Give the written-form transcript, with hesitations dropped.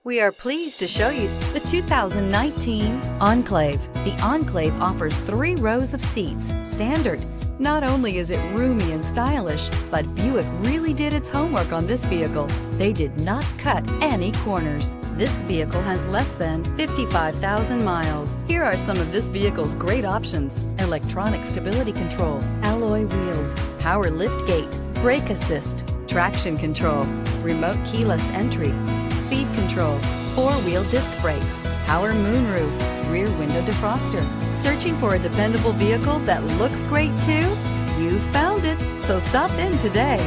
We are pleased to show you the 2019 Enclave. The Enclave offers 3 rows of seats, standard. Not only is it roomy and stylish, but Buick really did its homework on this vehicle. They did not cut any corners. This vehicle has less than 55,000 miles. Here are some of this vehicle's great options: electronic stability control, alloy wheels, power lift gate, brake assist, traction control, remote keyless entry, speed control, 4-wheel disc brakes, power moonroof, rear window defroster. Searching for a dependable vehicle that looks great too? You found it, so stop in today.